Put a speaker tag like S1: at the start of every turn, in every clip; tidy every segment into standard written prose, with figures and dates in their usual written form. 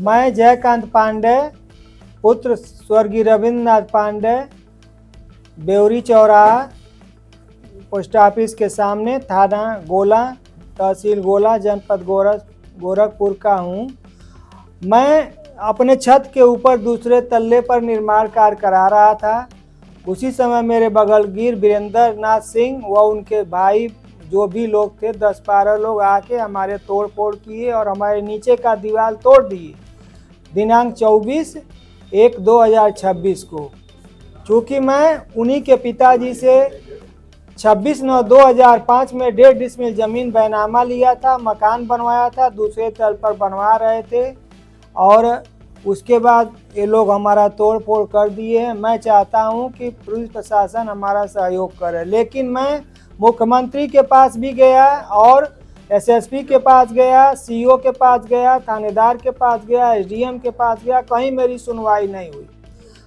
S1: मैं जयकांत पांडे, पुत्र स्वर्गीय रविंद्रनाथ पांडे, बेवरी चौराहा, पोस्ट ऑफिस के सामने, थाना गोला, तहसील गोला, जनपद गोरखपुर का हूँ। मैं अपने छत के ऊपर दूसरे तल्ले पर निर्माण कार्य करा रहा था। उसी समय मेरे बगलगीर वीरेंद्र नाथ सिंह व उनके भाई जो भी लोग थे 10-12 लोग आके हमारे तोड़ फोड़ किए और हमारे नीचे का दीवार तोड़ दिए दिनांक 24/1/2026 को। चूँकि मैं उन्हीं के पिताजी से 26/9/2005 में 1.5 डिसमिल ज़मीन बैनामा लिया था, मकान बनवाया था, दूसरे तल पर बनवा रहे थे और उसके बाद ये लोग हमारा तोड़ फोड़ कर दिए हैं। मैं चाहता हूं कि पुलिस प्रशासन हमारा सहयोग करे, लेकिन मैं मुख्यमंत्री के पास भी गया और एसएसपी के पास गया, सीओ के पास गया, थानेदार के पास गया, एसडीएम के पास गया, कहीं मेरी सुनवाई नहीं हुई।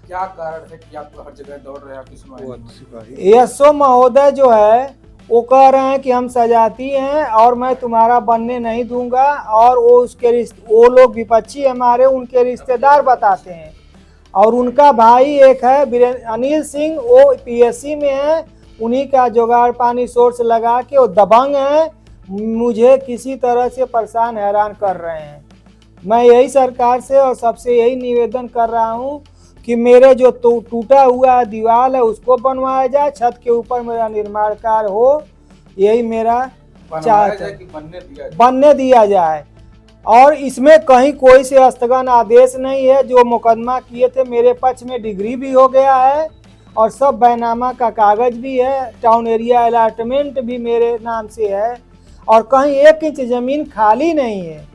S2: क्या कारण है कि आप हर जगह दौड़ रहे हैं, आपकी सुनवाई?
S1: एसओ महोदय जो है वो कह रहे हैं कि हम सजाती हैं और मैं तुम्हारा बनने नहीं दूंगा, और वो लोग विपक्षी हमारे उनके रिश्तेदार बताते हैं। और उनका भाई एक है अनिल सिंह, वो पीएससी में है, उन्हीं का जुगाड़ पानी सोर्स लगा के वो दबंग है, मुझे किसी तरह से परेशान हैरान कर रहे हैं। मैं यही सरकार से और सबसे यही निवेदन कर रहा हूँ कि मेरे जो टूटा हुआ दीवार है उसको बनवाया जाए, छत के ऊपर मेरा निर्माण कार्य हो, यही मेरा चाहत है। बनने दिया जाए। और इसमें कहीं कोई से स्थगन आदेश नहीं है। जो मुकदमा किए थे मेरे पक्ष में डिग्री भी हो गया है और सब बैनामा का कागज भी है, टाउन एरिया अलॉटमेंट भी मेरे नाम से है और कहीं 1 इंच जमीन खाली नहीं है।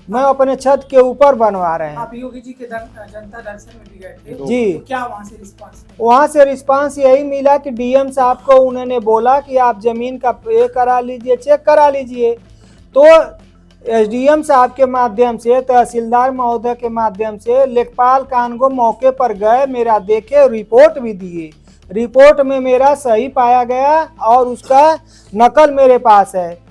S1: मैं अपने छत के ऊपर बनवा रहे हैं।
S3: आप योगी जी के जनता दर्शन में भी गए थे
S1: जी,
S3: तो क्या वहाँ से रिस्पांस?
S1: वहाँ से रिस्पांस यही मिला कि डीएम साहब को उन्होंने बोला कि आप जमीन का ये करा लीजिए, चेक करा लीजिए। तो एसडीएम साहब के माध्यम से, तहसीलदार महोदय के माध्यम से लेखपाल कानगो मौके पर गए, मेरा देखे, रिपोर्ट भी दिए। रिपोर्ट में मेरा सही पाया गया और उसका नकल मेरे पास है।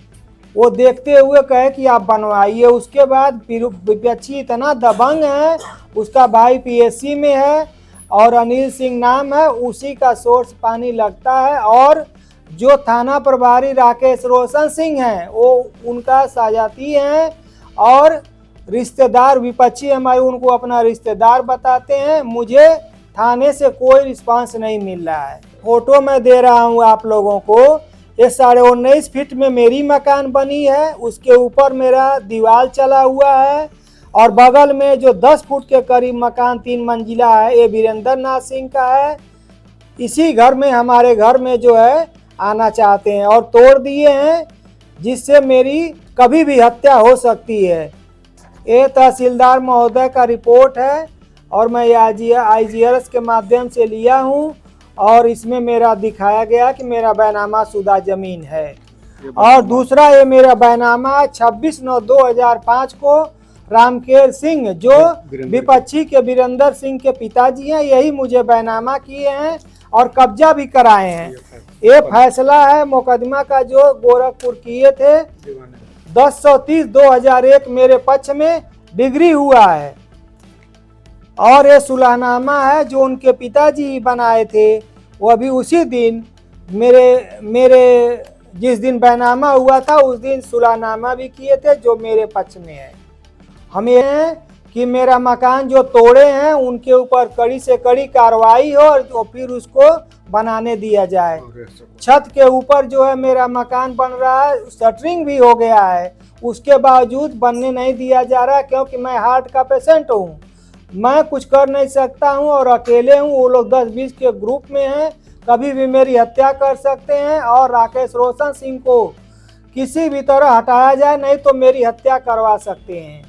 S1: वो देखते हुए कहे कि आप बनवाइए। उसके बाद विपक्षी इतना दबंग है, उसका भाई पीएससी में है और अनिल सिंह नाम है, उसी का सोर्स पानी लगता है। और जो थाना प्रभारी राकेश रोशन सिंह हैं वो उनका साजाती हैं और रिश्तेदार विपक्षी हमारे उनको अपना रिश्तेदार बताते हैं। मुझे थाने से कोई रिस्पांस नहीं मिल रहा है। फोटो मैं दे रहा हूँ आप लोगों को। ये 19.5 फीट में मेरी मकान बनी है, उसके ऊपर मेरा दीवार चला हुआ है और बगल में जो 10 फुट के करीब मकान 3 मंजिला है, ये वीरेंद्र नाथ सिंह का है। इसी घर में, हमारे घर में जो है आना चाहते हैं और तोड़ दिए हैं, जिससे मेरी कभी भी हत्या हो सकती है। ये तहसीलदार महोदय का रिपोर्ट है और मैं आईजीआरएस के माध्यम से लिया हूँ और इसमें मेरा दिखाया गया कि मेरा बैनामा शुदा जमीन है। और दूसरा ये मेरा बैनामा 26/9/2005 को रामकेर सिंह जो विपक्षी के वीरेंद्र सिंह के पिताजी हैं, यही मुझे बैनामा किए हैं और कब्जा भी कराए हैं। ये फैसला है मुकदमा का जो गोरखपुर किए थे 10/30/2001 मेरे पक्ष में डिग्री हुआ है। और ये सुलहनामा है जो उनके पिताजी बनाए थे, वो अभी उसी दिन मेरे जिस दिन बैनामा हुआ था उस दिन सुलहनामा भी किए थे, जो मेरे पक्ष में है। हम ये हैं कि मेरा मकान जो तोड़े हैं उनके ऊपर कड़ी से कड़ी कार्रवाई हो और फिर उसको बनाने दिया जाए। छत के ऊपर जो है मेरा मकान बन रहा है, शटरिंग भी हो गया है, उसके बावजूद बनने नहीं दिया जा रहा है क्योंकि मैं हार्ट का पेशेंट हूँ। मैं कुछ कर नहीं सकता हूँ और अकेले हूँ, वो लोग 10-20 के ग्रुप में हैं, कभी भी मेरी हत्या कर सकते हैं। और राकेश रोशन सिंह को किसी भी तरह हटाया जाए, नहीं तो मेरी हत्या करवा सकते हैं।